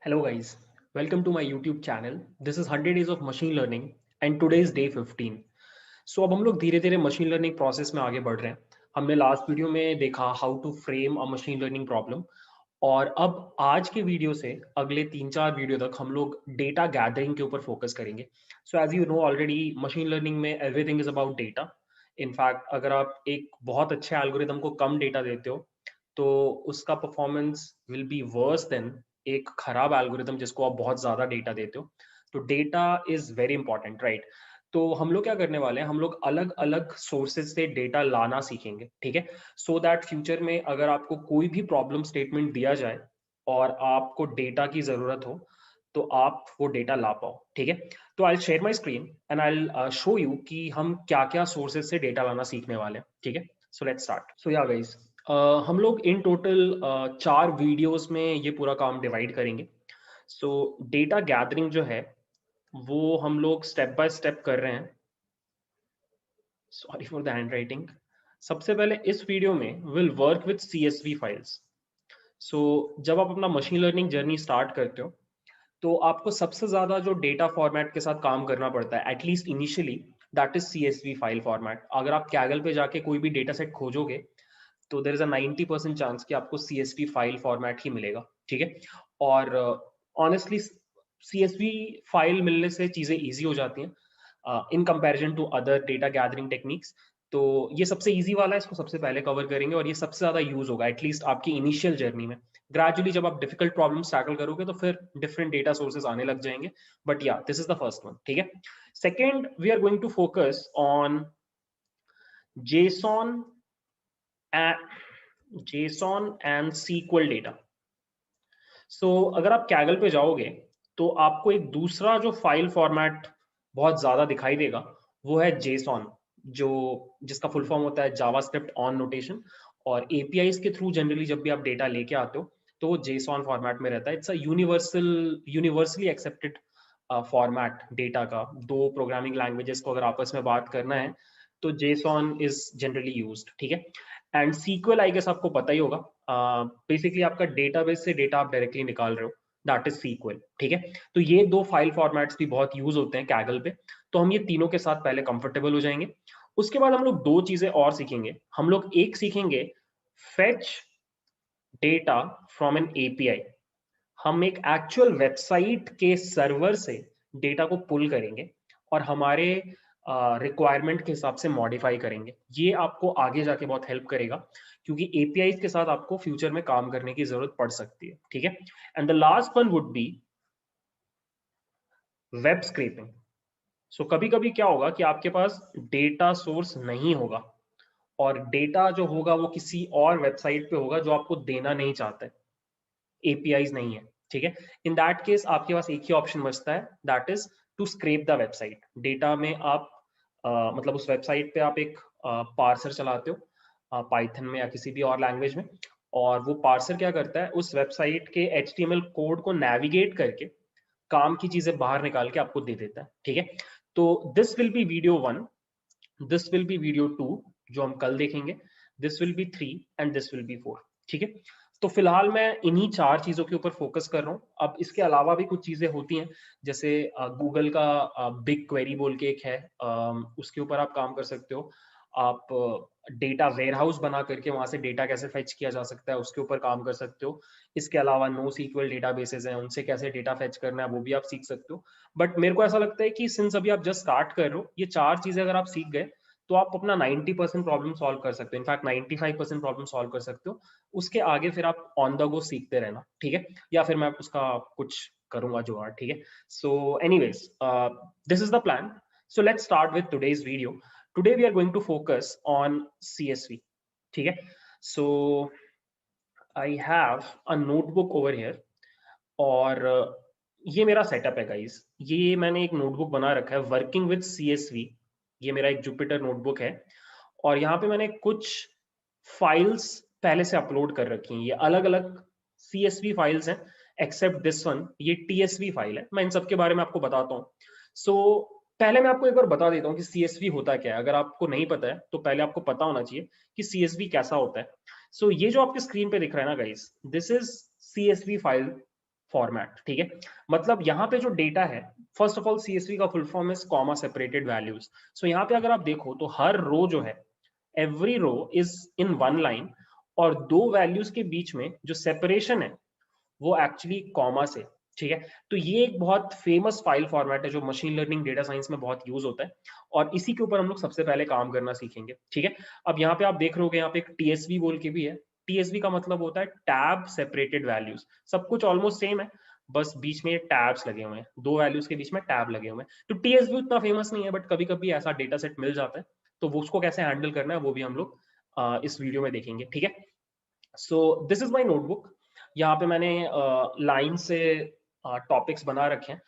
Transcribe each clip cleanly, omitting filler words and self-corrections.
Hello guys, welcome to my YouTube channel. This is 100 days of machine learning and today is day 15. सो अब हम लोग धीरे धीरे machine learning process में आगे बढ़ रहे हैं. हमने लास्ट वीडियो में देखा how to frame a machine learning problem और अब आज के वीडियो से अगले 3-4 वीडियो तक हम लोग डेटा गैदरिंग के ऊपर फोकस करेंगे. So as you know already machine learning में everything is about data. In fact अगर आप एक बहुत अच्छे एल्गोरिदम को कम डेटा देते हो तो उसका performance will be worse than एक खराब एल्गोरिदम जिसको आप बहुत ज्यादा डेटा देते हो. तो data is very important, right? तो हम लोग क्या करने वाले हैं, हम लोग अलग अलग सोर्सेज से डेटा लाना सीखेंगे, ठीक है? सो दैट फ्यूचर में अगर आपको कोई भी प्रॉब्लम स्टेटमेंट दिया जाए और आपको डेटा की जरूरत हो तो आप वो डेटा ला पाओ, ठीक है? तो I share my screen and I show you कि हम क्या क्या सोर्सेज से डेटा लाना सीखने वाले हैं, ठीक है? सो लेट्स स्टार्ट. सो या गाइस, हम लोग इन टोटल 4 वीडियोस में ये पूरा काम डिवाइड करेंगे. सो डेटा गैदरिंग जो है वो हम लोग स्टेप बाय स्टेप कर रहे हैं. Sorry for the handwriting. सबसे पहले इस वीडियो में will work with CSV files. So जब आप अपना मशीन लर्निंग जर्नी स्टार्ट करते हो तो आपको सबसे ज्यादा जो डेटा फॉर्मेट के साथ काम करना पड़ता है at least initially, that is CSV file format. अगर आप कैगल पे जाके कोई भी डेटा सेट खोजोगे तो देर इज अ 90% चांस कि आपको CSV फाइल फॉर्मेट ही मिलेगा, ठीक है? और ऑनेस्टली CSV फाइल मिलने से चीजें इजी हो जाती हैं in comparison to other data gathering techniques. तो ये सबसे इजी वाला है, इसको सबसे पहले कवर करेंगे और ये सबसे ज्यादा यूज होगा एटलीस्ट आपकी इनिशियल जर्नी में. ग्रेजुअली जब आप डिफिकल्ट प्रॉब्लम्स टैकल करोगे तो फिर डिफरेंट डेटा सोर्सेज आने लग जाएंगे. बट या this is the first one, ठीक है? Second, we are going to focus on JSON and SQL data. So अगर आप कैगल पे जाओगे तो आपको एक दूसरा जो फाइल फॉर्मेट बहुत ज्यादा दिखाई देगा वो है JSON, जो जिसका फुल फॉर्म होता है जावास्क्रिप्ट ऑन नोटेशन. और APIs के थ्रू जनरली जब भी आप डेटा लेके आते हो तो वो JSON फॉर्मेट में रहता है. It's a universally accepted format data का. दो प्रोग्रामिंग लैंग्वेजेस को अगर आपस में बात करना है तो JSON इज जनरली यूज्ड, ठीक है? एंड SQL आई गेस आपको पता ही होगा. बेसिकली आपका डेटाबेस से डेटा आप डायरेक्टली निकाल रहे हो, दैट इज SQL, ठीक है? तो ये दो फाइल फॉर्मेट्स भी बहुत यूज होते हैं कैगल पे. तो हम ये तीनों के साथ पहले कंफर्टेबल हो जाएंगे. उसके बाद हम लोग दो चीजें और सीखेंगे. हम लोग एक सीखेंगे fetch data from an API. हम एक एक्चुअल वेबसाइट के सर्वर से डेटा को पुल करेंगे और हमारे रिक्वायरमेंट के हिसाब से मॉडिफाई करेंगे. ये आपको आगे जाके बहुत हेल्प करेगा क्योंकि APIs के साथ आपको फ्यूचर में काम करने की जरूरत पड़ सकती है, ठीक है? And the last one would be web scraping. So कभी कभी क्या होगा कि आपके पास डेटा सोर्स नहीं होगा और डेटा जो होगा वो किसी और वेबसाइट पे होगा जो आपको देना नहीं चाहता है, APIs नहीं है, ठीक है? इन दैट केस आपके पास एक ही ऑप्शन बचता है, that is to scrape the website. Data में आप मतलब उस वेबसाइट पे आप एक पार्सर चलाते हो पाइथन में या किसी भी और लैंग्वेज में. और वो पार्सर क्या करता है, उस वेबसाइट के HTML कोड को नेविगेट करके काम की चीजें बाहर निकाल के आपको दे देता है, ठीक है? तो this will be video 1, this will be video 2 जो हम कल देखेंगे, this will be 3 and this will be 4, ठीक है? तो फिलहाल मैं इन्हीं 4 चीजों के ऊपर फोकस कर रहा हूँ. अब इसके अलावा भी कुछ चीजें होती हैं जैसे गूगल का बिग क्वेरी बोल के एक है, उसके ऊपर आप काम कर सकते हो. आप डेटा वेयर हाउस बना करके वहां से डेटा कैसे फेच किया जा सकता है उसके ऊपर काम कर सकते हो. इसके अलावा NoSQL डेटाबेसेस हैं, उनसे कैसे डेटा फेच करना है वो भी आप सीख सकते हो. बट मेरे को ऐसा लगता है कि सिंस अभी आप जस्ट स्टार्ट कर रहे हो, ये 4 चीजें अगर आप सीख गए तो आप अपना 90% प्रॉब्लम सॉल्व कर सकते हो. इनफैक्ट 95% प्रॉब्लम सॉल्व कर सकते हो. उसके आगे फिर आप ऑन द गो सीखते रहना, ठीक है? या फिर मैं उसका कुछ करूंगा जुगाड़, ठीक है? So anyways, this is the plan. So let's start with today's video. Today we are going to focus on CSV, ठीक है? So I have a notebook over here और ये मेरा सेटअप है गाइस. ये मैंने एक नोटबुक बना रखा है वर्किंग विद CSV. ये मेरा एक जुपिटर नोटबुक है और यहाँ पे मैंने कुछ फाइल्स पहले से अपलोड कर रखी हैं. ये अलग अलग CSV फाइल्स हैं एक्सेप्ट दिस वन, ये TSV फाइल है. मैं इन सब के बारे में आपको बताता हूँ. सो पहले मैं आपको एक बार बता देता हूँ कि CSV होता क्या है. अगर आपको नहीं पता है तो पहले आपको पता होना चाहिए कि CSV कैसा होता है. सो ये जो आपके स्क्रीन पे दिख रहा है ना guys, this is CSV file format, ठीक है। मतलब यहाँ पे जो डेटा है, फर्स्ट ऑफ ऑल CSV का full form is comma separated values. So यहाँ पे अगर आप देखो तो हर रो जो है, every row is in one line, और दो वैल्यूज के बीच में जो सेपरेशन है वो एक्चुअली कॉमा से, ठीक है। तो ये एक बहुत फेमस फाइल फॉर्मेट है जो मशीन लर्निंग डेटा साइंस में बहुत यूज होता है, और इसी के ऊपर हम लोग सबसे पहले काम करना सीखेंगे, ठीक है। अब यहाँ पे आप देख रहे हो यहाँ पे एक TSV बोल के भी है। TSV का मतलब होता है टैब सेपरेटेड वैल्यूज। सब कुछ ऑलमोस्ट सेम है, बस बीच में टैब्स लगे हुए हैं, दो वैल्यूज के बीच में टैब लगे हुए हैं। तो TSV उतना फेमस नहीं है, बट कभी कभी ऐसा डेटा सेट मिल जाता है, तो वो उसको कैसे हैंडल करना है वो भी हम लोग इस वीडियो में देखेंगे, ठीक है। So this is my notebook. यहाँ पे मैंने लाइन से टॉपिक्स बना रखे हैं।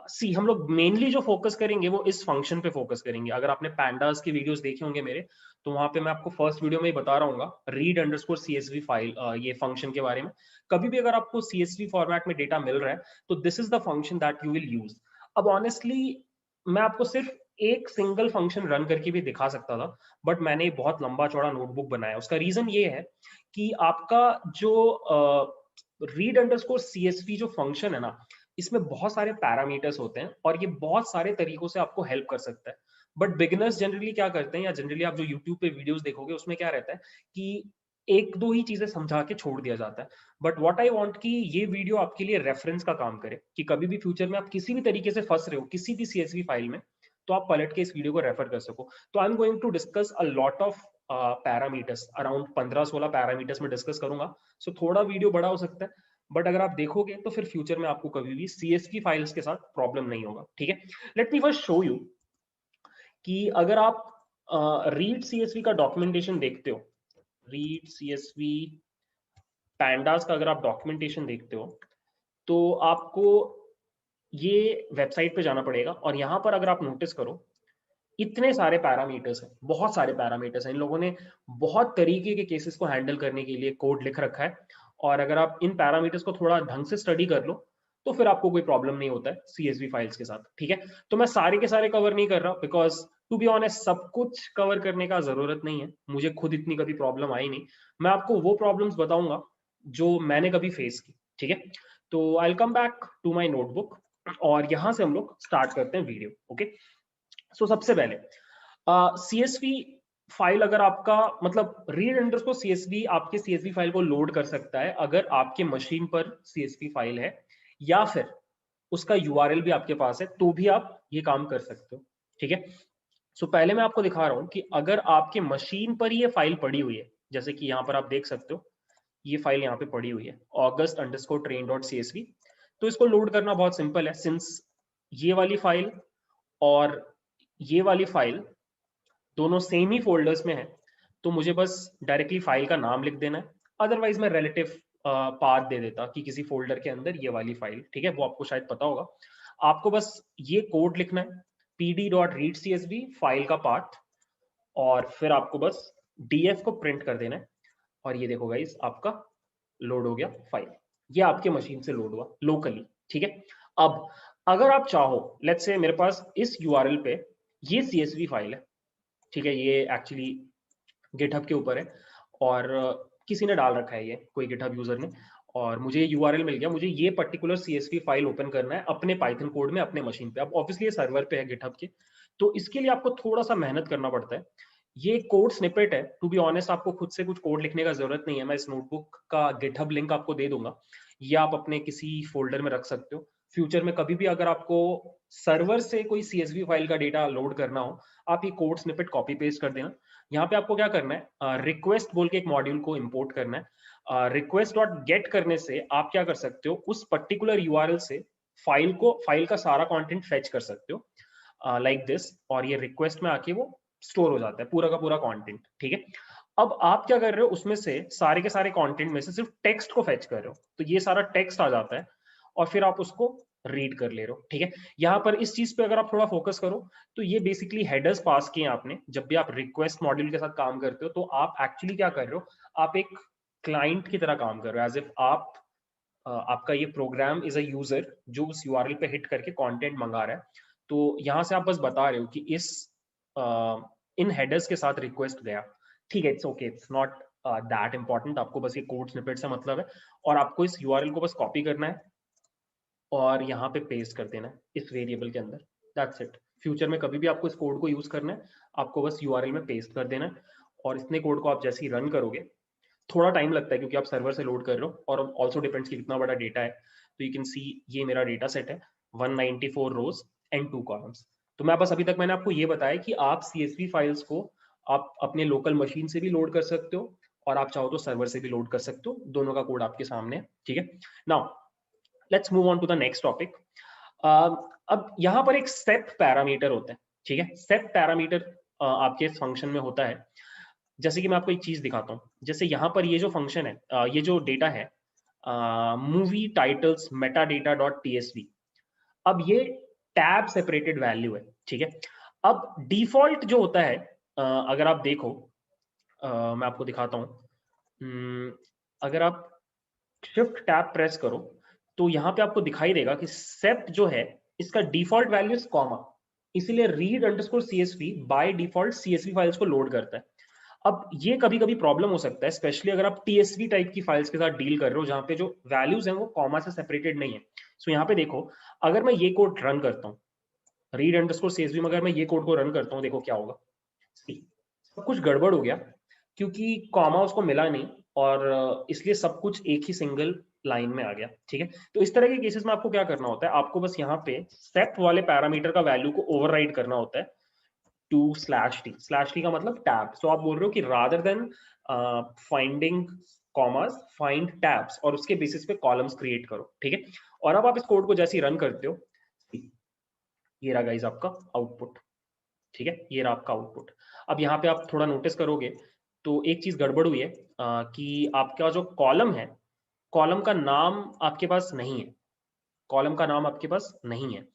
सी हम लोग मेनली जो फोकस करेंगे वो इस फंक्शन पे फोकस करेंगे। अगर आपने पैंडास की वीडियोस देखे होंगे मेरे, तो वहां पे मैं आपको फर्स्ट वीडियो में ही बता रहा हूँ रीड अंडरस्कोर CSV फाइल, ये फंक्शन के बारे में। कभी भी अगर आपको CSV फॉर्मेट में डेटा मिल रहा है तो this is the function that you will use. अब ऑनेस्टली मैं आपको सिर्फ एक सिंगल फंक्शन रन करके भी दिखा सकता था, बट मैंने बहुत लंबा चौड़ा नोटबुक बनाया। उसका रीजन ये है कि आपका जो रीड अंडरस्कोर CSV जो फंक्शन है ना, इसमें बहुत सारे पैरामीटर्स होते हैं और ये बहुत सारे तरीकों से आपको हेल्प कर सकता है। बट बिगिनर्स जनरली क्या करते हैं, या जनरली आप जो यूट्यूब पे वीडियोस देखोगे उसमें क्या रहता है कि एक दो ही चीजें समझा के छोड़ दिया जाता है। बट व्हाट आई वांट कि ये वीडियो आपके लिए रेफरेंस का काम करे, कि कभी भी फ्यूचर में आप किसी भी तरीके से फंस रहे हो किसी भी CSV फाइल में, तो आप पलट के इस वीडियो को रेफर कर सको। तो I am going to discuss a lot of parameters, around 15-16 parameters में डिस्कस करूंगा। सो थोड़ा वीडियो बड़ा हो सकता है, बट अगर आप देखोगे तो फिर फ्यूचर में आपको कभी भी CSV फाइल्स के साथ प्रॉब्लम नहीं होगा, ठीक है। Let me first show you कि अगर आप रीड CSV का डॉक्यूमेंटेशन देखते हो, रीड CSV पैंडास का अगर आप डॉक्यूमेंटेशन देखते हो, तो आपको ये वेबसाइट पे जाना पड़ेगा, और यहाँ पर अगर आप नोटिस करो इतने सारे पैरामीटर्स हैं, बहुत सारे पैरामीटर्स हैं। इन लोगों ने बहुत तरीके के केसेस को हैंडल करने के लिए कोड लिख रखा है, और अगर आप इन पैरामीटर्स को थोड़ा ढंग से स्टडी कर लो तो फिर आपको कोई प्रॉब्लम नहीं होता है CSV फाइल्स के साथ, ठीक है। तो मैं सारे के सारे कवर नहीं कर रहा, बिकॉज टू बी ऑनेस्ट सब कुछ कवर करने का जरूरत नहीं है, मुझे खुद इतनी कभी प्रॉब्लम आई नहीं। मैं आपको वो प्रॉब्लम्स बताऊंगा जो मैंने कभी फेस की, ठीक है। तो I will come back to my notebook, और यहां से हम लोग स्टार्ट करते हैं वीडियो, ओके। सो सबसे पहले CSV फाइल, अगर आपका मतलब रीड अंडरस्कोर CSV आपके CSV फाइल को लोड कर सकता है अगर आपके मशीन पर CSV फाइल है, या फिर उसका URL भी आपके पास है, तो भी आप ये काम कर सकते हो, ठीक है। सो पहले मैं आपको दिखा रहा हूं कि अगर आपके मशीन पर ये फाइल पड़ी हुई है, जैसे कि यहां पर आप देख सकते हो ये फाइल यहाँ पे पड़ी हुई है august_train.csv। तो इसको लोड करना बहुत सिंपल है, सिंस ये वाली फाइल और ये वाली फाइल दोनों सेम ही फोल्डर्स में है, तो मुझे बस डायरेक्टली फाइल का नाम लिख देना है। अदरवाइज मैं रिलेटिव पाथ दे देता कि किसी फोल्डर के अंदर ये वाली फाइल, ठीक है, वो आपको शायद पता होगा। आपको बस ये कोड लिखना है, pd.readcsv फाइल का पाथ, और फिर आपको बस df को प्रिंट कर देना है, और ये देखो गाइस आपका लोड हो गया फाइल। ये आपके मशीन से लोड हुआ लोकली, ठीक है। अब अगर आप चाहो, लेट्स से मेरे पास इस URL पे ये CSV फाइल है, ठीक है, ये एक्चुअली गिटहब के ऊपर है, और किसी ने डाल रखा है, ये कोई गिटहब यूजर ने, और मुझे URL मिल गया। मुझे ये पर्टिकुलर CSV फाइल ओपन करना है अपने पाइथन कोड में अपने मशीन पे। अब ऑब्वियसली ये सर्वर पे है गिटहब के, तो इसके लिए आपको थोड़ा सा मेहनत करना पड़ता है। ये कोड स्निपेट है, टू बी ऑनेस्ट आपको खुद से कुछ कोड लिखने का जरूरत नहीं है। मैं इस नोटबुक का गिटहब लिंक आपको दे दूंगा, ये आप अपने किसी फोल्डर में रख सकते हो। फ्यूचर में कभी भी अगर आपको सर्वर से कोई CSV फाइल का डेटा लोड करना हो, आप ये कोड स्निपेट कॉपी पेस्ट कर देना। यहाँ पे आपको क्या करना है, रिक्वेस्ट बोल के एक मॉड्यूल को इंपोर्ट करना है। रिक्वेस्ट डॉट गेट करने से आप क्या कर सकते हो, उस पर्टिकुलर URL से फाइल का सारा कंटेंट फेच कर सकते हो लाइक दिस, और ये रिक्वेस्ट में आके वो स्टोर हो जाता है पूरा का पूरा कंटेंट, ठीक है। अब आप क्या कर रहे हो, उसमें से सारे के सारे कंटेंट में से सिर्फ टेक्स्ट को फेच कर रहे हो, तो ये सारा टेक्स्ट आ जाता है, और फिर आप उसको रीड कर ले रहे हो, ठीक है। यहाँ पर इस चीज पे अगर आप थोड़ा फोकस करो, तो ये बेसिकली हेडर्स पास किए आपने। जब भी आप रिक्वेस्ट मॉड्यूल के साथ काम करते हो तो आप एक्चुअली क्या कर रहे हो, आप एक क्लाइंट की तरह काम कर रहे हो, एज इफ आप आपका ये प्रोग्राम इज अ यूजर जो उस URL पे हिट करके कंटेंट मंगा रहा है। तो यहाँ से आप बस बता रहे हो कि इन हेडर्स के साथ रिक्वेस्ट गया, ठीक है, it's okay, it's not that important, आपको बस ये कोड स्निपेट से मतलब है, और आपको इस यूआरएल को बस कॉपी करना है और यहाँ पे पेस्ट कर देना है इस वेरिएबल के अंदर, दैट्स इट। फ्यूचर में कभी भी आपको इस कोड को यूज करना है, आपको बस यूआरएल में पेस्ट कर देना है, और इतने कोड को आप जैसे ही रन करोगे, थोड़ा टाइम लगता है क्योंकि आप सर्वर से लोड कर रहे हो, और ऑल्सो डिपेंड्स कि कितना बड़ा डेटा है। तो यू कैन सी ये मेरा डेटा सेट है, 194 रोज एंड 2 कॉलम्स। तो मैं बस अभी तक मैंने आपको ये बताया कि आप CSV फाइल्स को आप अपने लोकल मशीन से भी लोड कर सकते हो, और आप चाहो तो सर्वर से भी लोड कर सकते हो, दोनों का कोड आपके सामने है, ठीक है। Now let's move on to the next topic. अब यहाँ पर एक स्टेप पैरामीटर होता है, ठीक है। स्टेप पैरामीटर आपके फंक्शन में होता है। जैसे कि मैं आपको एक चीज दिखाता हूँ, जैसे यहाँ पर ये जो फंक्शन है, ये जो डेटा है, movie titles Meta data dot TSV, अब ये टैब सेपरेटेड वैल्यू है, ठीक है। अब डिफॉल्ट जो होता है, अगर आप देखो, मैं आपको दिखाता हूँ, अगर आप शिफ्ट टैब प्रेस करो तो यहाँ पे आपको दिखाई देगा कि सेप जो है इसका डिफॉल्ट वैल्यू कॉमा, इसीलिए read underscore CSV by default CSV files को लोड करता है। अब ये कभी कभी प्रॉब्लम हो सकता है, स्पेशली अगर आप TSV टाइप की फाइल्स के साथ डील कर रहे हो जहां पे जो वैल्यूज हैं वो कॉमा से सेपरेटेड नहीं है। सो यहाँ पे देखो, अगर मैं ये कोड रन करता हूँ, रीड अंडरस्कोर CSV में अगर मैं ये कोड को रन करता हूँ, देखो क्या होगा। सब कुछ गड़बड़ हो गया क्योंकि कॉमा उसको मिला नहीं, और इसलिए सब कुछ एक ही सिंगल लाइन में आ गया, ठीक है। तो इस तरह के केसेस में आपको क्या करना होता है, आपको बस यहाँ पे सेट वाले पैरामीटर का वैल्यू को ओवरराइड करना होता है टू /t का मतलब टैब। सो आप बोल रहे हो कि rather than finding commerce, find tabs, और उसके बेसिस पे कॉलम्स क्रिएट करो, ठीक है। और अब आप इस कोड को जैसे ही रन करते हो, ये रहा गाइस आपका आउटपुट, ठीक है, ये रहा आपका आउटपुट। अब यहाँ पे आप थोड़ा नोटिस करोगे तो एक चीज गड़बड़ हुई है, कि आपका जो कॉलम है, कॉलम का नाम आपके पास नहीं है, कॉलम का नाम आपके पास नहीं है,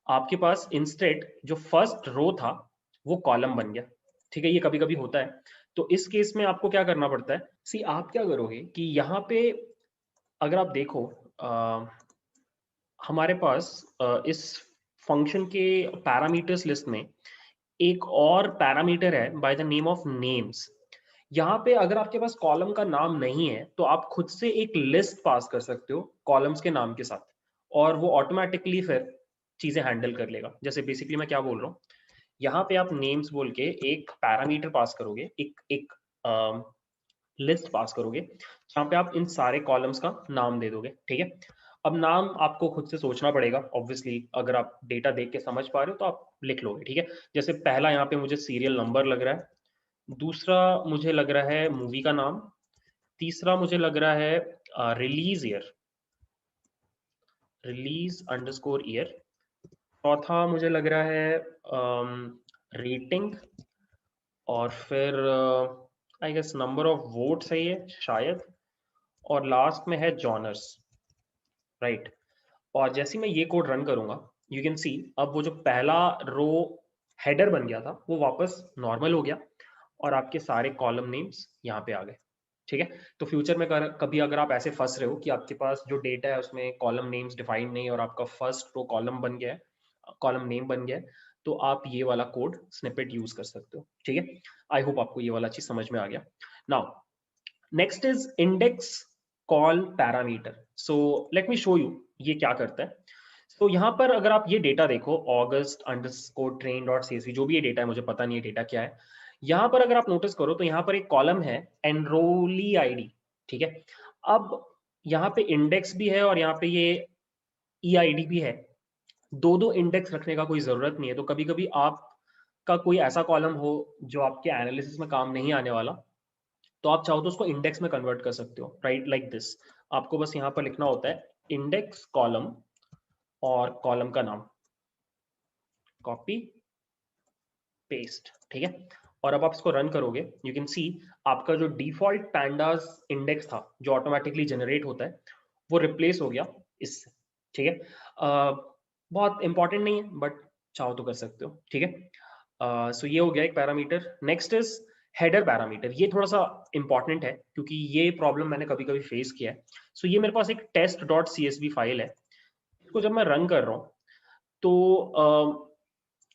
आपके पास इंस्टेड जो फर्स्ट रो था वो कॉलम बन गया, ठीक है। ये कभी कभी होता है। तो इस केस में आपको क्या करना पड़ता है, सी आप क्या करोगे कि यहाँ पे अगर आप देखो, हमारे पास इस फंक्शन के पैरामीटर्स लिस्ट में एक और पैरामीटर है by the name of names. यहाँ पे अगर आपके पास कॉलम का नाम नहीं है तो आप खुद से एक लिस्ट पास कर सकते हो कॉलम्स के नाम के साथ, और वो ऑटोमेटिकली फिर चीजें हैंडल कर लेगा। जैसे बेसिकली मैं क्या बोल रहा हूँ, यहाँ पे आप नेम्स बोल के एक पैरामीटर पास करोगे, एक एक लिस्ट पास करोगे जहाँ पे आप इन सारे कॉलम्स का नाम दे दोगे, ठीक है। अब नाम आपको खुद से सोचना पड़ेगा, ऑब्वियसली अगर आप डेटा देख के समझ पा रहे हो तो आप लिख लोगे, ठीक है। जैसे पहला यहाँ पे मुझे सीरियल नंबर लग रहा है, दूसरा मुझे लग रहा है मूवी का नाम, तीसरा मुझे लग रहा है रिलीज अंडरस्कोर ईयर, चौथा मुझे लग रहा है रेटिंग, और फिर I guess number of votes है ये शायद, और लास्ट में है जॉनर्स, राइट। और जैसे ही मैं ये कोड रन करूंगा, यू कैन सी अब वो जो पहला रो हेडर बन गया था वो वापस नॉर्मल हो गया, और आपके सारे कॉलम नेम्स यहाँ पे आ गए, ठीक है। तो फ्यूचर में कभी अगर आप ऐसे फंस रहे हो कि आपके पास जो डेटा है उसमें कॉलम नेम्स डिफाइंड नहीं और आपका फर्स्ट रो कॉलम बन गया है, कॉलम नेम बन गया है, तो आप ये वाला कोड स्निपेट यूज कर सकते हो, ठीक है। आई होप आपको ये वाला चीज समझ में आ गया। Now next is index call parameter. So let me show you ये क्या करता है। तो यहाँ पर अगर आप ये डेटा देखो, August underscore train dot CSV, जो भी ये डेटा है मुझे पता नहीं है डेटा क्या है, यहाँ पर अगर आप नोटिस करो तो यहाँ पर एक कॉलम है एनरोली ID, ठीक है। अब यहाँ पे इंडेक्स भी है और यहाँ पे ये EID भी है, दो दो इंडेक्स रखने का कोई जरूरत नहीं है। तो कभी कभी आपका कोई ऐसा कॉलम हो जो आपके एनालिसिस में काम नहीं आने वाला, तो आप चाहो तो उसको इंडेक्स में कन्वर्ट कर सकते हो, राइट, लाइक दिस। आपको बस यहाँ पर लिखना होता है इंडेक्स कॉलम और कॉलम का नाम, कॉपी पेस्ट, ठीक है। और अब आप इसको रन करोगे, यू कैन सी आपका जो डिफॉल्ट पैंडास इंडेक्स था जो ऑटोमेटिकली जनरेट होता है वो रिप्लेस हो गया इससे, ठीक है। बहुत इंपॉर्टेंट नहीं है बट चाहो तो कर सकते हो, ठीक है। सो ये हो गया एक parameter. Next is header parameter. ये थोड़ा सा इंपॉर्टेंट है क्योंकि ये प्रॉब्लम मैंने कभी कभी फेस किया है। सो ये मेरे पास एक test.csv फाइल है, इसको जब मैं रन कर रहा हूँ तो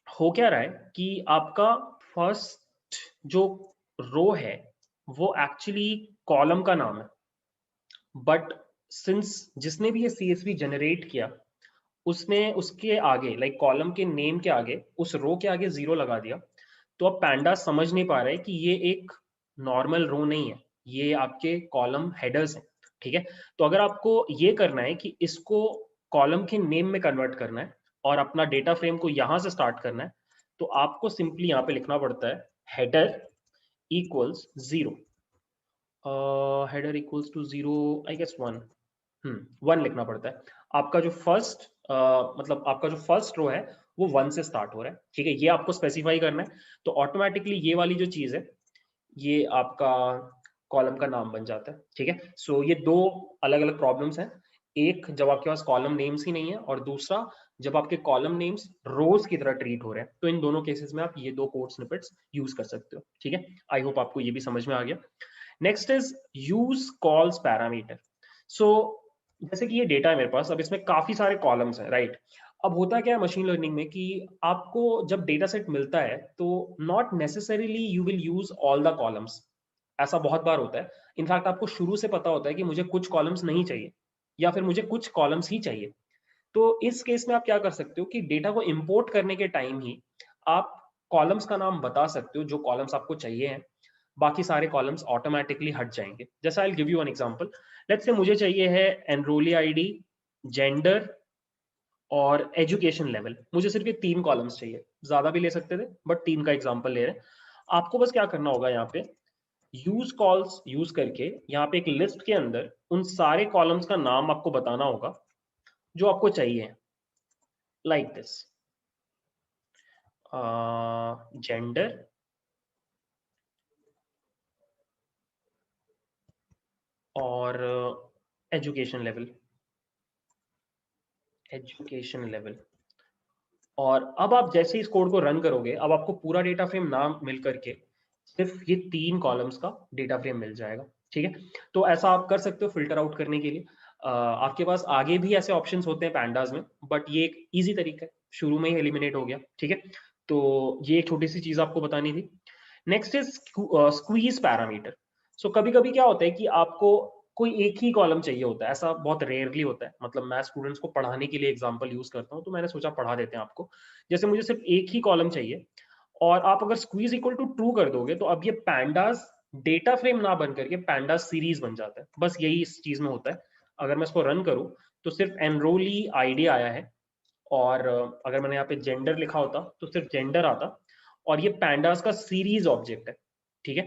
हो क्या रहा है कि आपका फर्स्ट जो रो है वो एक्चुअली कॉलम का नाम है, बट सिंस जिसने भी ये CSV जनरेट किया उसने उसके आगे लाइक कॉलम के नेम के आगे उस रो के आगे 0 लगा दिया, तो अब पैंडा समझ नहीं पा रहे कि ये एक नॉर्मल रो नहीं है, ये आपके कॉलम हेडर्स हैं। ठीक है, तो अगर आपको ये करना है कि इसको कॉलम के नेम में कन्वर्ट करना है और अपना डेटा फ्रेम को यहां से स्टार्ट करना है, तो आपको सिंपली यहाँ पे लिखना पड़ता है header equals 0, header equals to 0 I guess 1, 1 लिखना पड़ता है। आपका जो फर्स्ट मतलब आपका जो फर्स्ट रो है वो 1 से स्टार्ट हो रहा है। ठीक है, ये आपको स्पेसिफाई करना है, तो ऑटोमेटिकली ये वाली जो चीज है ये आपका कॉलम का नाम बन जाता है। ठीक है, सो ये दो अलग अलग प्रॉब्लम्स हैं, एक जब आपके पास कॉलम नेम्स ही नहीं है और दूसरा जब आपके कॉलम नेम्स रोज की तरह ट्रीट हो रहे हैं। तो इन दोनों केसेस में आप ये दो कोड स्निपेट्स यूज कर सकते हो। ठीक है, आई होप आपको ये भी समझ में आ गया। Next is use cols parameter. So जैसे कि ये डेटा है मेरे पास, अब इसमें काफी सारे कॉलम्स हैं, राइट। अब होता क्या है मशीन लर्निंग में कि आपको जब डेटा सेट मिलता है तो not necessarily you will use all the columns, ऐसा बहुत बार होता है। इनफैक्ट आपको शुरू से पता होता है कि मुझे कुछ कॉलम्स नहीं चाहिए या फिर मुझे कुछ कॉलम्स ही चाहिए। तो इस केस में आप क्या कर सकते हो कि डेटा को इंपोर्ट करने के टाइम ही आप कॉलम्स का नाम बता सकते हो जो कॉलम्स आपको चाहिए हैं, बाकी सारे कॉलम्स ऑटोमेटिकली हट जाएंगे। जैसा I will give you an example, let's say मुझे चाहिए है एनरोली आईडी, जेंडर और एजुकेशन लेवल। मुझे सिर्फ ये 3 कॉलम्स चाहिए, ज्यादा भी ले सकते थे बट 3 का एग्जांपल ले रहे हैं। आपको बस क्या करना होगा, यहाँ पे यूज कॉल्स यूज करके यहाँ पे एक लिस्ट के अंदर उन सारे कॉलम्स का नाम आपको बताना होगा जो आपको चाहिए, लाइक दिस जेंडर और एजुकेशन लेवल, एजुकेशन लेवल। और अब आप जैसे इस कोड को रन करोगे, अब आपको पूरा डेटा फ्रेम नाम मिल करके सिर्फ ये 3 कॉलम्स का डेटा फ्रेम मिल जाएगा। ठीक है, तो ऐसा आप कर सकते हो फिल्टर आउट करने के लिए। आपके पास आगे भी ऐसे ऑप्शंस होते हैं पैंडाज में, बट ये एक इजी तरीका है, शुरू में ही एलिमिनेट हो गया। ठीक है, तो ये एक छोटी सी चीज आपको बतानी थी। Next is squeeze parameter. So कभी कभी क्या होता है कि आपको कोई एक ही कॉलम चाहिए होता है, ऐसा बहुत रेयरली होता है। मतलब मैं स्टूडेंट्स को पढ़ाने के लिए एग्जांपल यूज करता हूँ, तो मैंने सोचा पढ़ा देते हैं आपको। जैसे मुझे सिर्फ एक ही कॉलम चाहिए और आप अगर स्क्वीज इक्वल टू ट्रू कर दोगे तो अब ये पैंडास डेटा फ्रेम ना बन करके पैंडास सीरीज बन जाता है। बस यही इस चीज में होता है। अगर मैं इसको रन करूं तो सिर्फ एनरोली आईडी आया है, और अगर मैंने यहाँ पे जेंडर लिखा होता तो सिर्फ जेंडर आता, और ये पैंडास का सीरीज ऑब्जेक्ट है। ठीक है,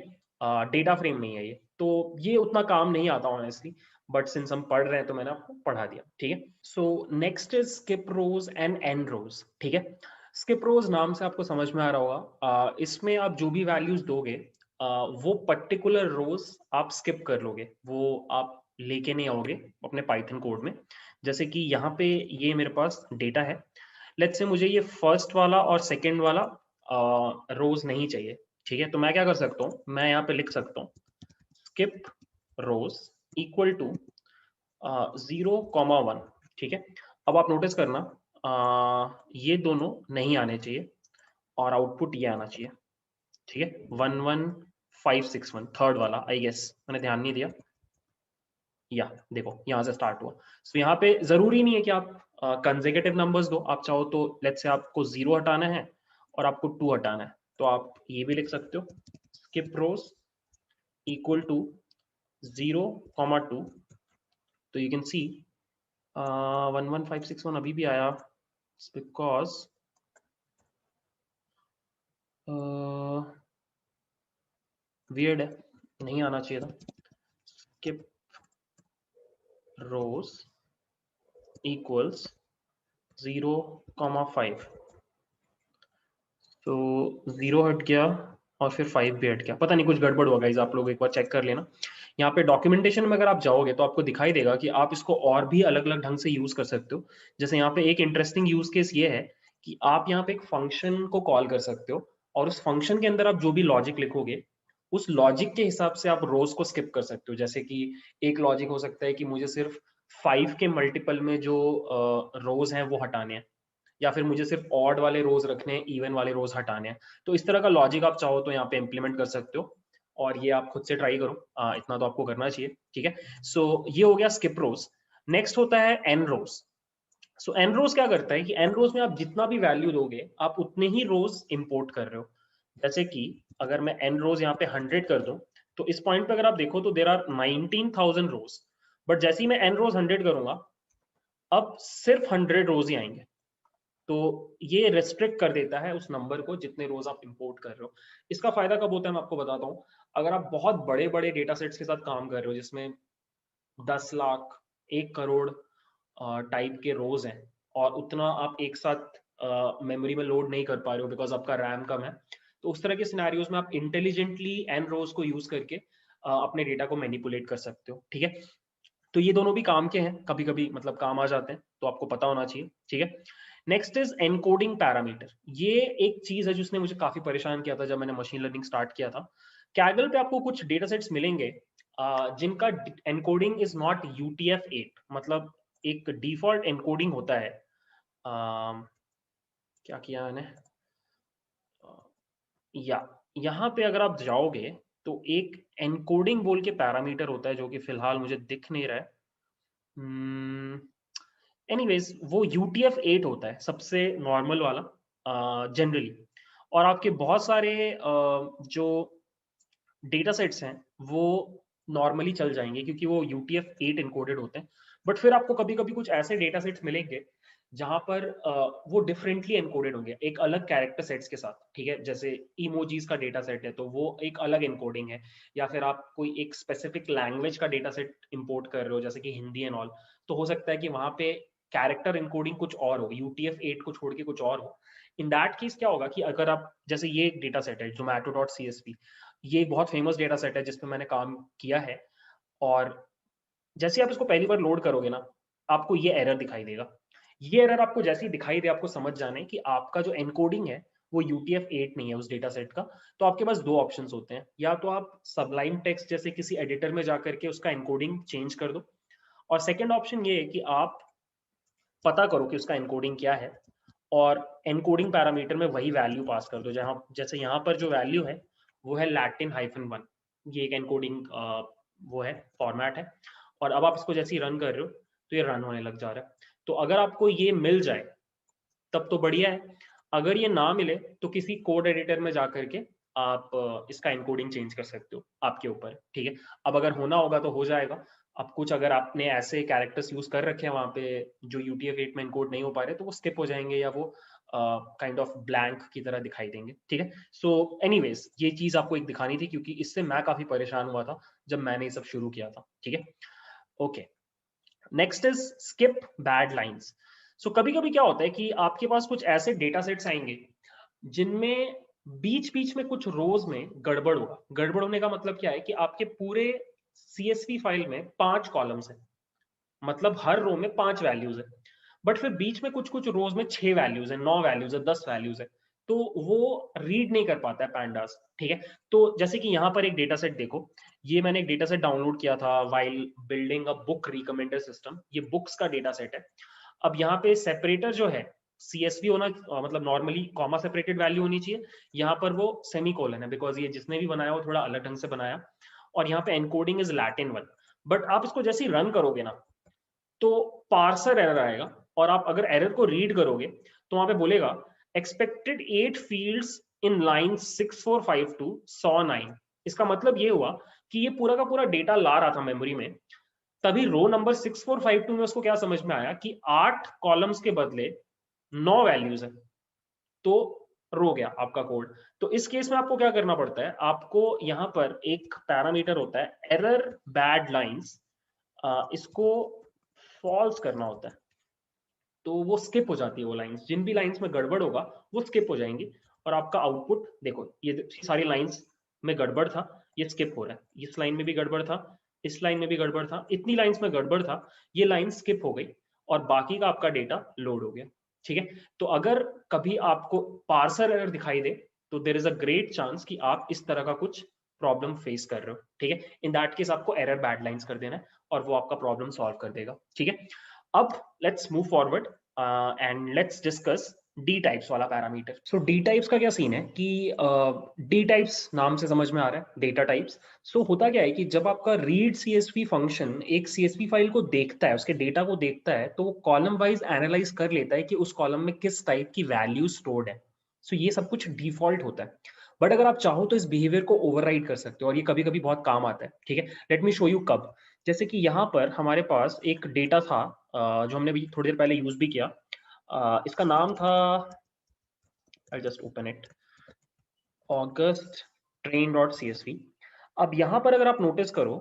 डेटा फ्रेम नहीं है ये, तो ये उतना काम नहीं आता ऑनेस्टली, बट सिंस हम पढ़ रहे हैं तो मैंने आपको पढ़ा दिया। ठीक है, so next is skip rows and and rows. ठीक है, स्किप रोज नाम से आपको समझ में आ रहा होगा, इसमें आप जो भी वैल्यूज दोगे वो पर्टिकुलर रोज आप स्किप कर लोगे, वो आप लेके नहीं आओगे अपने पाइथन कोड में। जैसे कि यहाँ पे ये मेरे पास डेटा है, लेट्स से मुझे ये फर्स्ट वाला और सेकंड वाला रोज नहीं चाहिए। ठीक है, तो मैं क्या कर सकता हूँ, मैं यहाँ पे लिख सकता हूँ स्किप रोज इक्वल टू 0,1। ठीक है, अब आप नोटिस करना ये दोनों नहीं आने चाहिए और आउटपुट ये आना चाहिए। ठीक है, 11561 थर्ड वाला, आई गेस मैंने ध्यान नहीं दिया, या देखो यहाँ से स्टार्ट हुआ। सो यहाँ पे जरूरी नहीं है कि आप कंसेक्यूटिव नंबर्स दो, आप चाहो तो लेट्स से आपको 0 हटाना है और आपको 2 हटाना है, तो आप ये भी लिख सकते हो स्किप रोज इक्वल टू 0,2। तो यू कैन सी 11561 अभी भी आया बिकॉज वियर्ड है, नहीं आना चाहिए था। स्किप रोज इक्वल्स 0,5, तो 0 हट गया और फिर 5 भी हट गया, पता नहीं कुछ गड़बड़ हुआ गाइस, आप लोग एक बार चेक कर लेना। यहाँ पे डॉक्यूमेंटेशन में अगर आप जाओगे तो आपको दिखाई देगा कि आप इसको और भी अलग अलग ढंग से यूज कर सकते हो। जैसे यहाँ पे एक इंटरेस्टिंग यूज केस ये है कि आप यहाँ पे एक फंक्शन को कॉल कर सकते हो और उस फंक्शन के अंदर आप जो भी लॉजिक लिखोगे उस लॉजिक के हिसाब से आप रोज को स्किप कर सकते हो। जैसे कि एक लॉजिक हो सकता है कि मुझे सिर्फ 5 के मल्टीपल में जो रोज हैं वो हटाने हैं, या फिर मुझे सिर्फ ऑड वाले रोज रखने हैं, इवन वाले रोज हटाने हैं। तो इस तरह का लॉजिक आप चाहो तो यहाँ पे इंप्लीमेंट कर सकते हो और ये आप खुद से ट्राई करो, इतना तो आपको करना चाहिए, ठीक है। सो ये हो गया स्किप रोज। नेक्स्ट होता है एन रोज। सो एन रोज क्या करता है कि एन रोज में आप जितना भी वैल्यू दोगे आप उतने ही रोज इंपोर्ट कर रहे हो। जैसे कि अगर मैं एन रोज यहाँ पे 100 कर दूं, तो इस पॉइंट पे अगर आप देखो तो देर आर 19,000 रोज, बट जैसे ही मैं एन रोज 100 करूंगा अब सिर्फ 100 रोज ही आएंगे। तो ये रेस्ट्रिक्ट कर देता है उस नंबर को जितने रोज आप इंपोर्ट कर रहे हो। इसका फायदा कब होता है मैं आपको बताता हूँ। अगर आप बहुत बड़े बड़े डेटा सेट्स के साथ काम कर रहे हो जिसमें 10 लाख 1 करोड़ टाइप के रोज हैं और उतना आप एक साथ मेमोरी में लोड नहीं कर पा रहे हो बिकॉज आपका रैम कम है, तो उस तरह के सिनेरियोज में आप इंटेलिजेंटली एन रोज को यूज करके अपने डेटा को मैनिपुलेट कर सकते हो, ठीक है। तो ये दोनों भी काम के हैं, कभी कभी मतलब काम आ जाते हैं, तो आपको पता होना चाहिए, ठीक है। Next is encoding parameter. ये एक चीज है जिसने मुझे काफी परेशान किया था जब मैंने मशीन लर्निंग स्टार्ट किया था। कैगल पे आपको कुछ डेटा सेट्स मिलेंगे जिनका एनकोडिंग इज नॉट UTF-8, मतलब एक डिफॉल्ट एनकोडिंग होता है। क्या किया मैंने, या यहाँ पे अगर आप जाओगे तो एक एनकोडिंग बोल के पैरामीटर होता है जो कि फिलहाल मुझे दिख नहीं रहा है। एनीवेज वो UTF-8 होता है सबसे नॉर्मल वाला जनरली, और आपके बहुत सारे जो डेटा सेट्स हैं वो नॉर्मली चल जाएंगे क्योंकि वो UTF-8 इनकोडेड होते हैं। बट फिर आपको कभी कभी कुछ ऐसे डेटा सेट्स मिलेंगे जहां पर वो डिफरेंटली एनकोडेड होंगे एक अलग कैरेक्टर सेट्स के साथ, ठीक है। जैसे इमोजीज का डेटा सेट है तो वो एक अलग एनकोडिंग है, या फिर आप कोई एक स्पेसिफिक लैंग्वेज का डेटा सेट इंपोर्ट कर रहे हो जैसे कि हिंदी एंड ऑल, तो हो सकता है कि वहां पे कैरेक्टर इनकोडिंग कुछ और हो, UTF-8 को छोड़ के कुछ और हो। इन दैट केस क्या होगा कि अगर आप, जैसे ये एक डेटा सेट है zomato.csv, ये एक बहुत फेमस डेटा सेट है जिसपे मैंने काम किया है, और जैसे आप इसको पहली बार लोड करोगे ना आपको ये एरर दिखाई देगा। ये एरर आपको जैसे ही दिखाई दे आपको समझ जाना है कि आपका जो एनकोडिंग है वो UTF-8 नहीं है उस डेटा सेट का। तो आपके पास दो ऑप्शंस होते हैं, या तो आप सबलाइम टेक्स्ट जैसे किसी एडिटर में जाकर के उसका एनकोडिंग चेंज कर दो, और सेकेंड ऑप्शन ये है कि आप पता करो कि उसका एनकोडिंग क्या है और एनकोडिंग पैरामीटर में वही वैल्यू पास कर दो। जहां जैसे यहाँ पर जो वैल्यू है वो है Latin-1, ये एक एनकोडिंग वो है फॉर्मेट है, और अब आप इसको जैसे ही रन कर रहे हो तो ये रन होने लग जा रहा है। तो अगर आपको ये मिल जाए तब तो बढ़िया है, अगर ये ना मिले तो किसी कोड एडिटर में जाकर के आप इसका एनकोडिंग चेंज कर सकते हो, आपके ऊपर, ठीक है। अब अगर होना होगा तो हो जाएगा। अब कुछ अगर आपने ऐसे कैरेक्टर्स यूज कर रखे हैं वहां पे जो UTF-8 में एनकोड नहीं हो पा रहे तो वो स्किप हो जाएंगे या वो काइंड ऑफ ब्लैंक की तरह दिखाई देंगे, ठीक है। सो एनीवेज ये चीज आपको एक दिखानी थी क्योंकि इससे मैं काफी परेशान हुआ था जब मैंने ये सब शुरू किया था, ठीक है। Okay, next is skip bad lines. So कभी कभी क्या होता है कि आपके पास कुछ ऐसे डेटा सेट्स आएंगे जिनमें बीच बीच में कुछ रोज में गड़बड़ होगा। गड़बड़ होने का मतलब क्या है कि आपके पूरे CSV फाइल में 5 कॉलम्स हैं, मतलब हर रो में 5 वैल्यूज है, बट फिर बीच में कुछ कुछ रोज में 6 वैल्यूज है, 9 वैल्यूज है, 10 वैल्यूज है, तो वो रीड नहीं कर पाता है पैंडास, ठीक है। तो जैसे कि यहाँ पर एक डेटा सेट देखो, ये मैंने एक डेटा सेट डाउनलोड किया था while building a book recommender system, ये बुक्स का डेटा सेट है। अब यहाँ पे सेपरेटर जो है CSV होना मतलब नॉर्मली कॉमा सेपरेटेड वैल्यू होनी चाहिए, यहाँ पर वो सेमीकोलन है बिकॉज ये जिसने भी बनाया वो थोड़ा अलग ढंग से बनाया, और यहाँ पे एनकोडिंग इज Latin-1। बट आप इसको जैसे ही रन करोगे ना तो पार्सर एरर आएगा, और आप अगर एरर को रीड करोगे तो वहां पे बोलेगा expected 8 fields in line 6452 saw 9। इसका मतलब ये हुआ कि ये पूरा का पूरा डेटा ला रहा था मेमोरी में, तभी रो नंबर 6452 में उसको क्या समझ में आया कि 8 कॉलम्स के बदले 9 वैल्यूज है, तो रो गया आपका कोड। तो इस केस में आपको क्या करना पड़ता है, आपको यहाँ पर एक पैरामीटर होता है एरर बैड लाइंस, इसको फॉल्स करना होता है, तो वो स्किप हो जाती है। वो लाइंस, जिन भी लाइंस में गड़बड़ होगा वो स्किप हो जाएंगी, और आपका आउटपुट देखो ये सारी लाइंस में गड़बड़ था, ये स्किप हो रहा है, इस लाइन में भी गड़बड़ था, इस लाइन में भी गड़बड़ था, इतनी लाइंस में गड़बड़ था, ये लाइन स्किप हो गई और बाकी का आपका डेटा लोड हो गया, ठीक है। तो अगर कभी आपको पार्सर एरर दिखाई दे तो there is a great chance कि आप इस तरह का कुछ प्रॉब्लम फेस कर रहे हो, ठीक है। इन दैट केस आपको एरर बैड लाइंस कर देना है और वो आपका प्रॉब्लम सॉल्व कर देगा, ठीक है। अब let's move forward and let's discuss D types वाला पैरामीटर। सो डी टाइप्स का क्या सीन है कि डी टाइप्स नाम से समझ में आ रहा है, डेटा टाइप्स। सो होता क्या है कि जब आपका रीड सीएसवी फंक्शन एक सीएसवी फाइल को देखता है, उसके डेटा को देखता है, तो वो कॉलम वाइज एनालाइज कर लेता है कि उस कॉलम में किस टाइप की वैल्यू स्टोर्ड है। सो ये सब कुछ डिफॉल्ट होता है, बट अगर आप चाहो तो इस बिहेवियर को ओवरराइड कर सकते हो, और ये कभी कभी बहुत काम आता है। ठीक है, लेट मी शो यू कब। जैसे कि यहाँ पर हमारे पास एक डेटा था जो हमने भी थोड़ी देर पहले यूज भी किया। इसका नाम था, I'll just open it, August train.csv। अब यहाँ पर अगर आप नोटिस करो,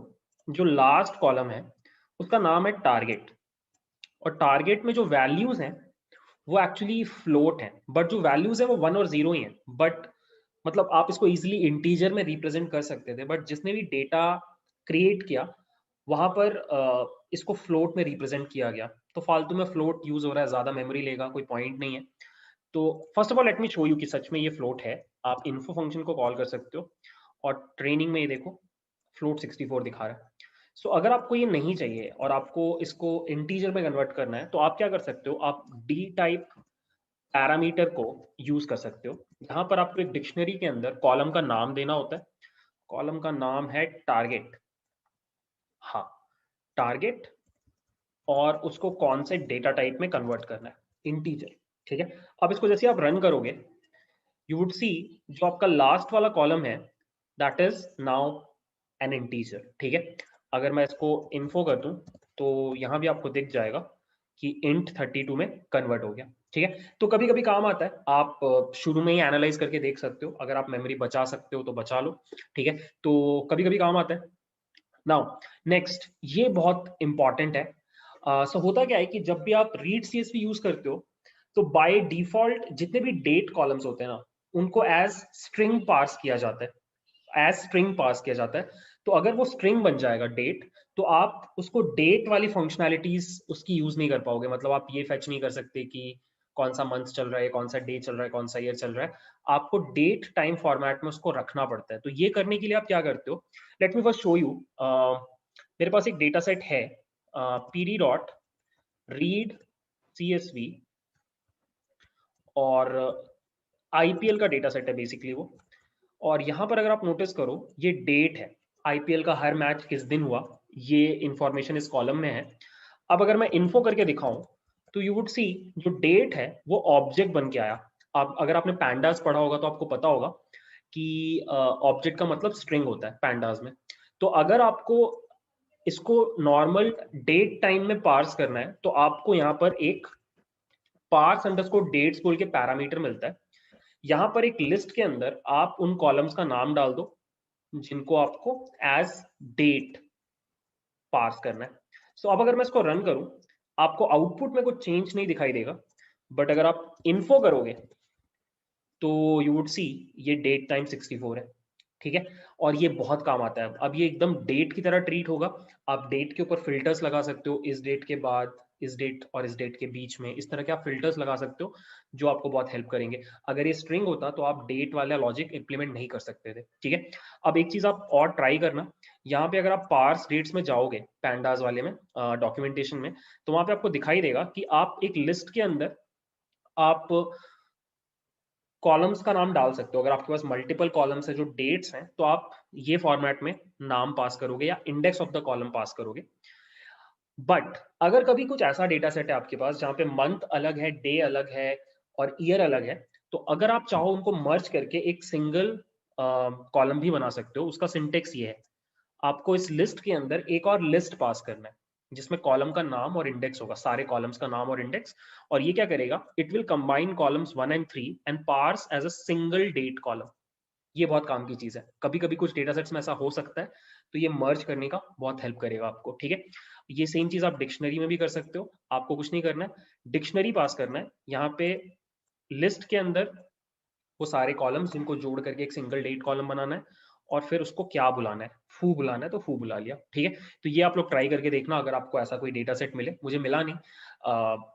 जो लास्ट कॉलम है उसका नाम है टारगेट, और टारगेट में जो वैल्यूज हैं वो एक्चुअली फ्लोट है, बट जो वैल्यूज है वो 1 और 0 ही है। बट मतलब आप इसको इजिली इंटीजर में रिप्रेजेंट कर सकते थे, बट जिसने भी डेटा क्रिएट किया वहां पर इसको फ्लोट में रिप्रेजेंट किया गया। तो फालतू में फ्लोट यूज हो रहा है, ज्यादा मेमोरी लेगा, कोई पॉइंट नहीं है। तो first of all let me show you कि सच में ये फ्लोट है। आप इन्फो फंक्शन को कॉल कर सकते हो, और ट्रेनिंग में ये देखो फ्लोट 64 दिखा रहा है। सो अगर आपको ये नहीं चाहिए और आपको इसको इंटीजर में कन्वर्ट करना है, तो आप क्या कर सकते हो, आप डी टाइप पैरामीटर को यूज कर सकते हो। यहाँ पर आपको एक डिक्शनरी के अंदर कॉलम का नाम देना होता है। कॉलम का नाम है टारगेट, हाँ टारगेट, और उसको कौन से डेटा टाइप में कन्वर्ट करना है, इंटीजर। ठीक है, अब इसको जैसे आप रन करोगे, यू वुड सी जो आपका लास्ट वाला कॉलम है that is now N integer. ठीक है, अगर मैं इसको इन्फो कर दूं तो यहाँ भी आपको दिख जाएगा कि इंट 32 में कन्वर्ट हो गया। ठीक है, तो कभी कभी काम आता है, आप शुरू में ही एनालाइज करके देख सकते हो, अगर आप मेमोरी बचा सकते हो तो बचा लो। ठीक है, तो कभी कभी काम आता है। नाउ नेक्स्ट, ये बहुत इंपॉर्टेंट है। सो होता क्या है कि जब भी आप रीड सीएसवी यूज करते हो, तो बाय डिफॉल्ट जितने भी डेट कॉलम्स होते हैं ना, उनको एज स्ट्रिंग पार्स किया जाता है, एज स्ट्रिंग पास किया जाता है। तो अगर वो स्ट्रिंग बन जाएगा डेट, तो आप उसको डेट वाली फंक्शनैलिटीज उसकी यूज नहीं कर पाओगे। मतलब आप ये फेच नहीं कर सकते कि कौन सा मंथ चल रहा है, कौन सा डे चल रहा है, कौन सा ईयर चल रहा है। आपको डेट टाइम फॉर्मेट में उसको रखना पड़ता है। तो ये करने के लिए आप क्या करते हो, let me first show you. मेरे पास एक डेटा सेट है pd डॉट रीड csv, और आईपीएल का डेटा सेट है बेसिकली वो। और यहाँ पर अगर आप नोटिस करो, ये डेट है, आईपीएल का हर मैच किस दिन हुआ, ये इंफॉर्मेशन इस कॉलम में है। अब अगर मैं इन्फो करके दिखाऊं, तो यू वुड सी जो डेट है वो ऑब्जेक्ट बन के आया। अब अगर आपने पैंडास पढ़ा होगा तो आपको पता होगा कि ऑब्जेक्ट का मतलब स्ट्रिंग होता है पैंडास में। तो अगर आपको इसको नॉर्मल डेट टाइम में पार्स करना है, तो आपको यहाँ पर एक पार्स अंडरस्कोर डेट्स बोल के पैरामीटर मिलता है। यहाँ पर एक लिस्ट के अंदर आप उन कॉलम्स का नाम डाल दो जिनको आपको एज डेट पार्स करना है। सो अब अगर मैं इसको रन करूं, आपको आउटपुट में कुछ चेंज नहीं दिखाई देगा, बट अगर आप इन्फो करोगे तो यू वुड सी ये डेट टाइम 64 है। ठीक है, और ये बहुत काम आता है। अब ये एकदम डेट की तरह ट्रीट होगा। आप डेट के ऊपर फिल्टर्स लगा सकते हो, इस डेट के बाद इस डेट और इस डेट के बीच में, इस तरह के आप फिल्टर्स लगा सकते हो जो आपको बहुत हेल्प करेंगे। अगर ये स्ट्रिंग होता तो आप डेट वाला लॉजिक इंप्लीमेंट नहीं कर सकते थे। ठीक है, अब एक चीज आप और ट्राई करना, यहाँ पे अगर आप पार्स डेट्स में जाओगे पैंडास वाले में, डॉक्यूमेंटेशन में, तो वहां पे आपको दिखाई देगा कि आप एक लिस्ट के अंदर आप कॉलम्स का नाम डाल सकते हो। अगर आपके पास मल्टीपल कॉलम्स है जो डेट्स हैं, तो आप ये फॉर्मेट में नाम पास करोगे या इंडेक्स ऑफ द कॉलम पास करोगे। बट अगर कभी कुछ ऐसा डेटा सेट है आपके पास जहां पे मंथ अलग है, डे अलग है और ईयर अलग है, तो अगर आप चाहो उनको मर्ज करके एक सिंगल कॉलम भी बना सकते हो। उसका सिंटेक्स ये है, आपको इस लिस्ट के अंदर एक और लिस्ट पास करना है जिसमें कॉलम का नाम और इंडेक्स होगा, सारे कॉलम्स का नाम और इंडेक्स। और ये क्या करेगा, it will combine columns 1 and 3 and parse as a single date column. ये बहुत काम की चीज है, कभी कभी कुछ डेटा सेट्स में ऐसा हो सकता है, तो ये मर्ज करने का बहुत हेल्प करेगा आपको। ठीक है, ये सेम चीज आप डिक्शनरी में भी कर सकते हो। आपको कुछ नहीं करना है, डिक्शनरी पास करना है, यहाँ पे लिस्ट के अंदर वो सारे कॉलम्स जिनको जोड़ करके एक सिंगल डेट कॉलम बनाना है, और फिर उसको क्या बुलाना है, फू बुलाना है, तो फू बुला लिया। ठीक है, तो ये आप लोग ट्राई करके देखना अगर आपको ऐसा कोई डेटा सेट मिले। मुझे मिला नहीं,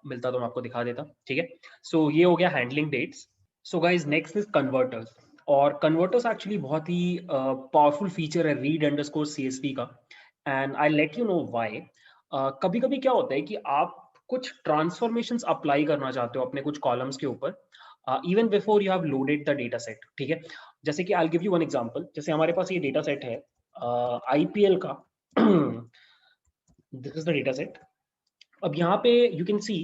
मिलता तो मैं आपको दिखा देता। ठीक है, सो ये हो गया handling dates. So guys next is converters. और कन्वर्टर्स एक्चुअली बहुत ही पावरफुल फीचर है रीड अंडरस्कोर सीएसवी का, and I let you know why. कभी कभी क्या होता है कि आप कुछ ट्रांसफॉर्मेशंस अप्लाई करना चाहते हो अपने कुछ कॉलम्स के ऊपर, even before you have loaded the data set, ठीक है। जैसे कि I give you one example, जैसे हमारे पास ये डेटा सेट है आईपीएल का this is the data set. अब यहाँ पे यू कैन सी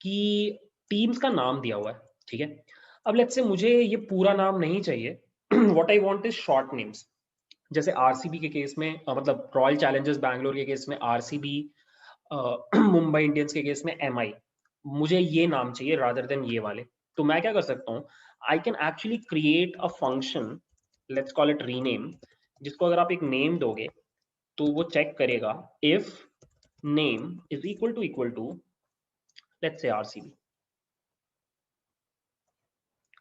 कि टीम्स का नाम दिया हुआ है, ठीक है। अब लेट्स से मुझे ये पूरा नाम नहीं चाहिए, what I want is short names. जैसे आरसीबी के केस में मतलब रॉयल चैलेंजर्स बैंगलोर के केस में आरसीबी, मुंबई इंडियंस के केस में एमआई, मुझे ये नाम चाहिए रादर देन ये वाले। तो मैं क्या कर सकता हूँ, I can actually create a function, let's call it rename, जिसको अगर आप एक नेम दोगे तो वो चेक करेगा if name is equal to let's say RCB,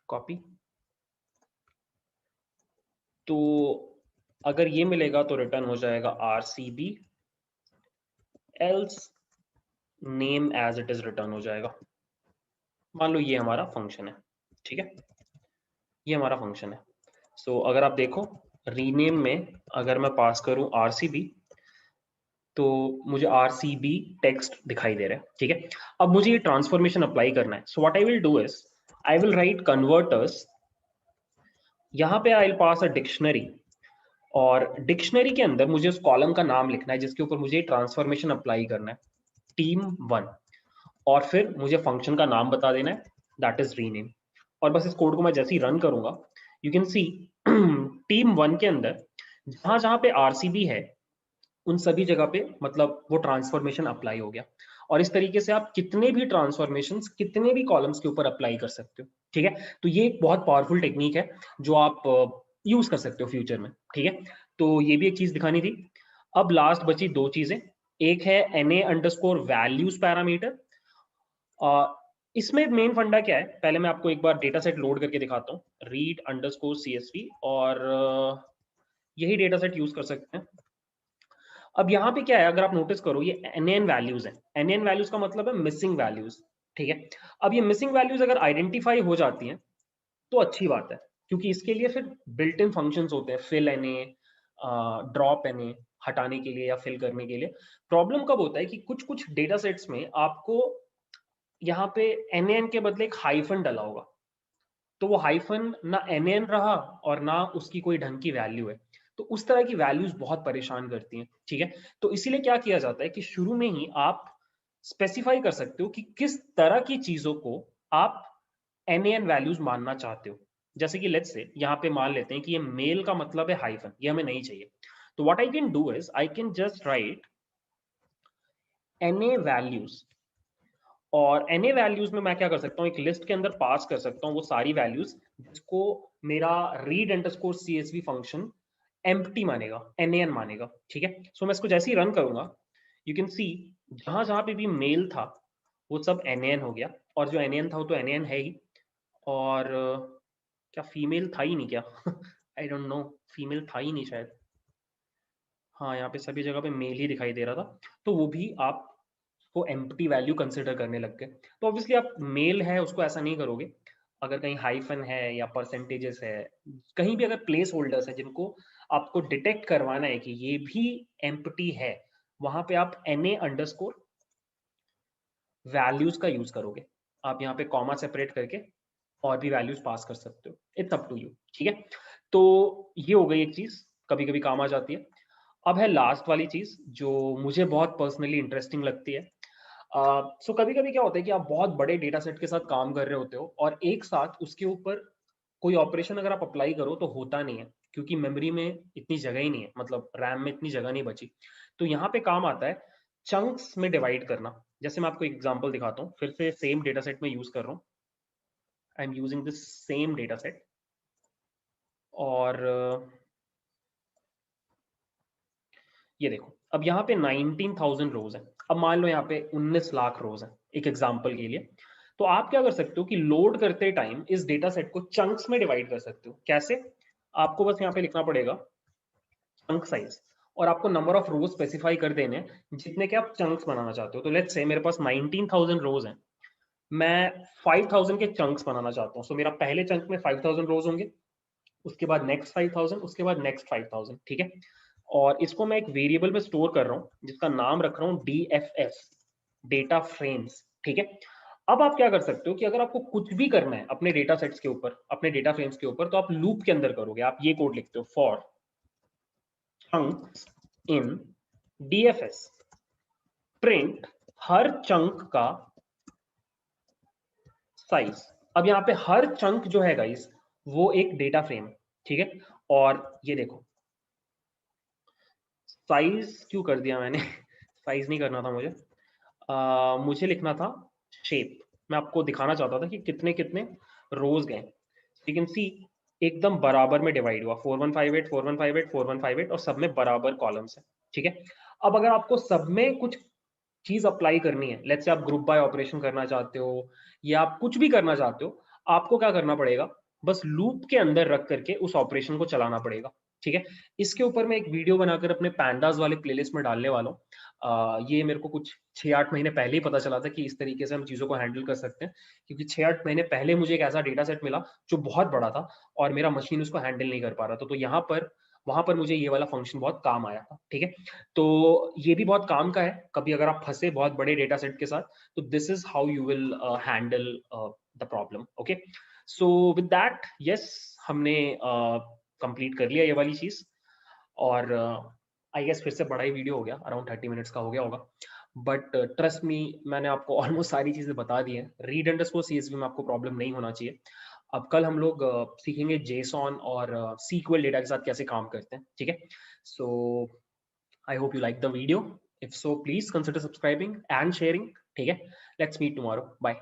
copy. तो अगर ये मिलेगा तो रिटर्न हो जाएगा RCB, else name as it is return हो जाएगा। मान लो ये हमारा फंक्शन है, ठीक है, ये हमारा फंक्शन है। सो अगर आप देखो रीनेम में अगर मैं पास करूं आरसीबी तो मुझे आरसीबी टेक्स्ट दिखाई दे रहा है, ठीक है। अब मुझे ये ट्रांसफॉर्मेशन अप्लाई करना है, so what I will do is I will write converters, यहाँ पे I will pass a dictionary, और डिक्शनरी के अंदर मुझे उस कॉलम का नाम लिखना है जिसके ऊपर मुझे ट्रांसफॉर्मेशन अप्लाई करना है, टीम 1, और फिर मुझे फंक्शन का नाम बता देना है, दैट इज रीनेम। और बस इस कोड को मैं जैसे ही रन करूंगा यू कैन सी टीम 1 के अंदर जहां जहां पे आरसीबी है उन सभी जगह पे मतलब वो ट्रांसफॉर्मेशन अप्लाई हो गया। और इस तरीके से आप कितने भी ट्रांसफॉर्मेशन कितने भी कॉलम्स के ऊपर अप्लाई कर सकते हो, ठीक है। तो ये एक बहुत पावरफुल टेक्निक है जो आप यूज कर सकते हो फ्यूचर में, ठीक है। तो ये भी एक चीज दिखानी थी। अब लास्ट बची दो चीजें, एक है NA अंडरस्कोर वैल्यूज पैरामीटर। इसमें मेन फंडा क्या है, पहले मैं आपको एक बार डेटा सेट लोड करके दिखाता हूँ, रीड अंडरस्कोर CSV, और यही डेटा सेट यूज कर सकते हैं। अब यहाँ पे क्या है, अगर आप नोटिस करो ये NaN वैल्यूज है, NaN वैल्यूज का मतलब है मिसिंग वैल्यूज, ठीक है। अब ये मिसिंग वैल्यूज अगर आइडेंटिफाई हो जाती हैं तो अच्छी बात है, क्योंकि इसके लिए फिर बिल्ट इन फंक्शंस होते हैं, फिल NA, ड्रॉप NA, हटाने के लिए या फिल करने के लिए। प्रॉब्लम कब होता है कि कुछ कुछ डेटा सेट्स में आपको यहाँ पे NaN के बदले एक हाइफन डला होगा, तो वो हाइफन ना NaN रहा और ना उसकी कोई ढंग की वैल्यू है। तो उस तरह की वैल्यूज बहुत परेशान करती हैं, ठीक है। तो इसीलिए क्या किया जाता है कि शुरू में ही आप स्पेसिफाई कर सकते हो कि किस तरह की चीजों को आप NaN वैल्यूज मानना चाहते हो। जैसे कि लेट्स से यहाँ पे मान लेते हैं कि ये मेल का मतलब है हाइफन, ये हमें नहीं चाहिए। तो what I can do is I can just right NA values, और NA वैल्यूज में मैं क्या कर सकता हूँ, एक लिस्ट के अंदर पास कर सकता हूँ वो सारी वैल्यूज जिसको मेरा read underscore CSV function empty मानेगा, NaN मानेगा, ठीक है। सो मैं इसको जैसे ही रन करूंगा यू कैन सी जहां जहां पे भी मेल था वो सब NaN हो गया, और जो NaN था वो तो NaN है ही, और क्या फीमेल था ही नहीं क्या आई डोंट नो, फीमेल था ही नहीं शायद, हाँ यहाँ पे सभी जगह पे मेल ही दिखाई दे रहा था, तो वो भी आप को एम्प्टी वैल्यू कंसिडर करने लग गए। तो ऑब्वियसली आप मेल है उसको ऐसा नहीं करोगे, अगर कहीं हाइफन है या परसेंटेजेस है, कहीं भी अगर प्लेस होल्डर्स है जिनको आपको डिटेक्ट करवाना है कि ये भी एम्प्टी है, वहां पे आप NA अंडरस्कोर वैल्यूज का यूज करोगे। आप यहाँ पे कॉमा सेपरेट करके और भी वैल्यूज पास कर सकते हो, इट्स अप टू यू, ठीक है। तो ये हो गई एक चीज कभी कभी काम आ जाती है। अब है लास्ट वाली चीज जो मुझे बहुत पर्सनली इंटरेस्टिंग लगती है। सो कभी कभी क्या होता है कि आप बहुत बड़े डेटा सेट के साथ काम कर रहे होते हो और एक साथ उसके ऊपर कोई ऑपरेशन अगर आप अप्लाई करो तो होता नहीं है, क्योंकि मेमोरी में इतनी जगह ही नहीं है, मतलब रैम में इतनी जगह नहीं बची। तो यहाँ पे काम आता है चंक्स में डिवाइड करना। जैसे मैं आपको एक एग्जांपल दिखाता हूँ, फिर से सेम डेटा सेट में यूज कर रहा हूँ, I am using this same data set, और ये देखो अब यहाँ पे 19,000 रोज है। अब मान लो यहाँ पे 19 लाख रोज है एक एग्जांपल के लिए। तो आप क्या कर सकते हो कि लोड करते टाइम इस डेटा सेट को चंक्स में डिवाइड कर सकते हो। कैसे? आपको बस यहाँ पे लिखना पड़ेगा चंक साइज, और आपको नंबर ऑफ रोज स्पेसिफाई कर देने हैं जितने के आप चंक्स बनाना चाहते हो। तो लेट्स से मेरे पास 19,000 रोज हैं, मैं 5,000 के चंक्स बनाना चाहता हूँ। सो मेरा पहले चंक में 5,000 रोज होंगे, उसके बाद नेक्स्ट 5,000, उसके बाद नेक्स्ट 5,000, ठीक है। और इसको मैं एक वेरिएबल में स्टोर कर रहा हूँ जिसका नाम रख रहा हूँ DFS, डेटा फ्रेम्स, ठीक है। अब आप क्या कर सकते हो कि अगर आपको कुछ भी करना है अपने डेटा सेट्स के ऊपर, अपने डेटा फ्रेम्स के ऊपर, तो आप लूप के अंदर करोगे। आप ये कोड लिखते हो, for chunks in DFS print her chunk का साइज। अब यहाँ पे हर चंक जो है गाइस वो एक डेटा फ्रेम, ठीक है। और ये देखो साइज क्यों कर दिया मैंने साइज नहीं करना था मुझे, मुझे लिखना था शेप। मैं आपको दिखाना चाहता था कि कितने कितने रोज गए। यू कैन सी एकदम बराबर में डिवाइड हुआ, 4158 4158 4158 और सब में बराबर कॉलम्स है, ठीक है। अब अगर आपको सब में कुछ चीज अप्लाई करनी है, लेट्स से आप ग्रुप बाय ऑपरेशन करना चाहते हो या आप कुछ भी करना चाहते हो, आपको क्या करना पड़ेगा, बस लूप के अंदर रख करके उस ऑपरेशन को चलाना पड़ेगा, ठीक है। इसके ऊपर मैं एक वीडियो बनाकर अपने पैंडास वाले प्लेलिस्ट में डालने वाला हूँ। ये मेरे को कुछ 6-8 महीने पहले ही पता चला था कि इस तरीके से हम चीजों को हैंडल कर सकते हैं, क्योंकि 6-8 महीने पहले मुझे एक ऐसा डेटा सेट मिला जो बहुत बड़ा था और मेरा मशीन उसको हैंडल नहीं कर पा रहा था। तो यहाँ पर वहां पर मुझे ये वाला फंक्शन बहुत काम आया था, ठीक है। तो ये भी बहुत काम का है, कभी अगर आप फंसे बहुत बड़े डेटा सेट के साथ, तो this is how you will handle the problem, okay. So with that yes, हमने कंप्लीट कर लिया ये वाली चीज। और आई गेस फिर से बड़ा ही वीडियो हो गया, अराउंड 30 मिनट्स का हो गया होगा, बट ट्रस्ट मी मैंने आपको ऑलमोस्ट सारी चीजें बता दी हैं। रीड अंडरस्कोर सीएसवी में आपको प्रॉब्लम नहीं होना चाहिए। अब कल हम लोग सीखेंगे जेसॉन और सीक्वल डेटा के साथ कैसे काम करते हैं, ठीक है। सो I hope you like the video. If so, please consider subscribing and sharing. ठीक है? Let's meet tomorrow. Bye.